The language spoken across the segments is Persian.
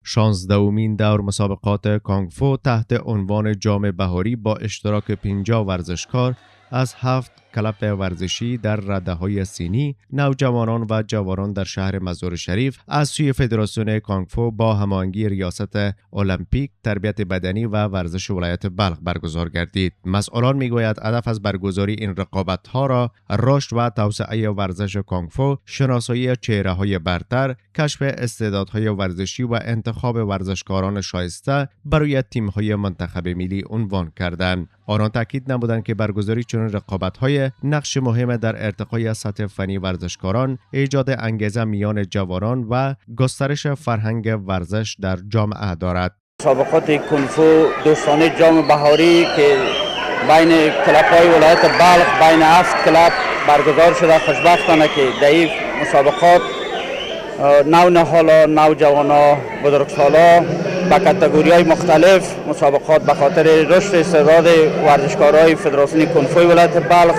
16مین دور مسابقات کانگ فو تحت عنوان جام بهاری با اشتراک 50 ورزشکار از 7 کلب ورزشی در رده‌های سینی، نوجوانان و جوانان در شهر مزار شریف از سوی فدراسیون کانگ فو با هماهنگی ریاست المپیک، تربیت بدنی و ورزش ولایت بلخ برگزار گردید. مسئولان میگوید هدف از برگزاری این رقابت‌ها را رشد و توسعه ورزش کانگ فو، شناسایی چهره‌های برتر، کشف استعدادهای ورزشی و انتخاب ورزشکاران شایسته برای تیم‌های منتخب ملی عنوان کردند. آنان تاکید نمودند که برگزاری چنین رقابت‌های نقش مهم در ارتقای سطح فنی ورزشکاران، ایجاد انگیزه میان جوانان و گسترش فرهنگ ورزش در جامعه دارد. مسابقات کونگ فو دوستانه جام بهاری که بین کلب‌های ولایت بلخ بین 7 کلب برگزار شده، خوشبختانه که در این مسابقات نوجوانا، نوجوانا، بزرگسالا با کاتگوری‌های مختلف مسابقات به خاطر رشد استعداد ورزشکارای فدراسیون کونگ فو ولایت بلخ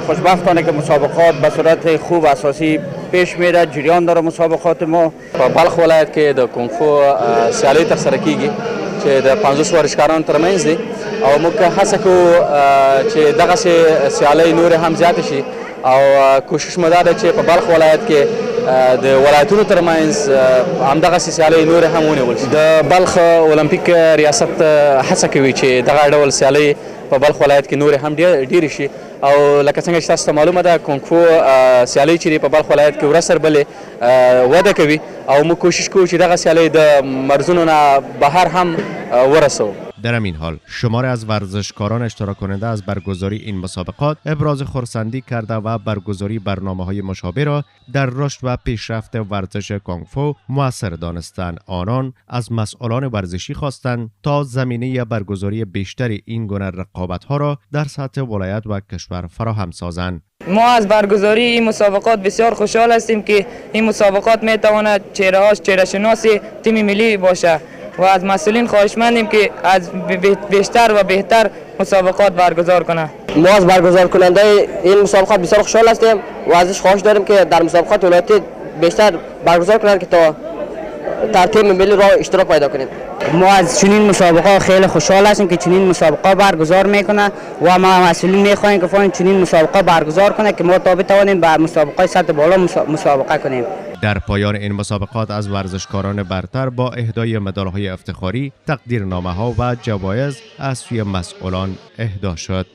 خوشبختانه که مسابقات به صورت خوب اساسی پیش میره، جریان داره مسابقات ما. په بلخ ولایت کې د کونگ فو سیالۍ ترسره کیږي چې د 50 ورزشکارانو ترمنځ دي او موږ هڅه کوو چې دغه سیالۍ نور هم زیات شي او کوشش مو دا ده چې په بلخ ولایت کې د ولایتونو ترمنځ همدغه سیالۍ نور هم ونیول شي. د بلخ المپیک ریاست هڅه کوي چې دغه ډول سیالۍ په بلخ ولایت کې نور هم ډیر شي او لکه څنګه چې تاسو ته معلومه ده کونگ فو سیالۍ چې په بلخ ولایت کې ورځ تر بلې وده کوي او موږ کوشش کوو چې دغه سیالۍ د مرزونو نه بهر هم ورسوو. در همین حال شماری از ورزشکاران اشتراک کننده از برگزاری این مسابقات ابراز خرسندی کرده و برگزاری برنامه‌های مشابه را در رشد و پیشرفت ورزش کانگ فو مؤثر دانستند. آنان از مسئولان ورزشی خواستند تا زمینه برگزاری بیشتری این گونه رقابت‌ها را در سطح ولایت و کشور فراهم سازند. ما از برگزاری این مسابقات بسیار خوشحال هستیم که این مسابقات میتواند چهره شناس تیم ملی باشه و از مسئولین خواهشمندیم که از بیشتر و بهتر مسابقات برگزار کنند. ما از برگزار کننده این مسابقات بسیار خوشحال هستیم و ازش خواهش داریم که در مسابقات ولایتی بیشتر برگزار کنند که تا در تیم ملی را اشتراک پیدا کنیم. ما از چنین مسابقات خیلی خوشحال هستیم که چنین مسابقات برگزار میکنه و ما مسئولین میخواهیم که چنین مسابقات برگزار کنه که ما تا بتوانیم بر مسابقات سطح بالا مسابقه کنیم. در پایان این مسابقات از ورزشکاران برتر با اهدای مدال‌های افتخاری، تقدیرنامه‌ها و جوایز از سوی مسئولان اهدا شد.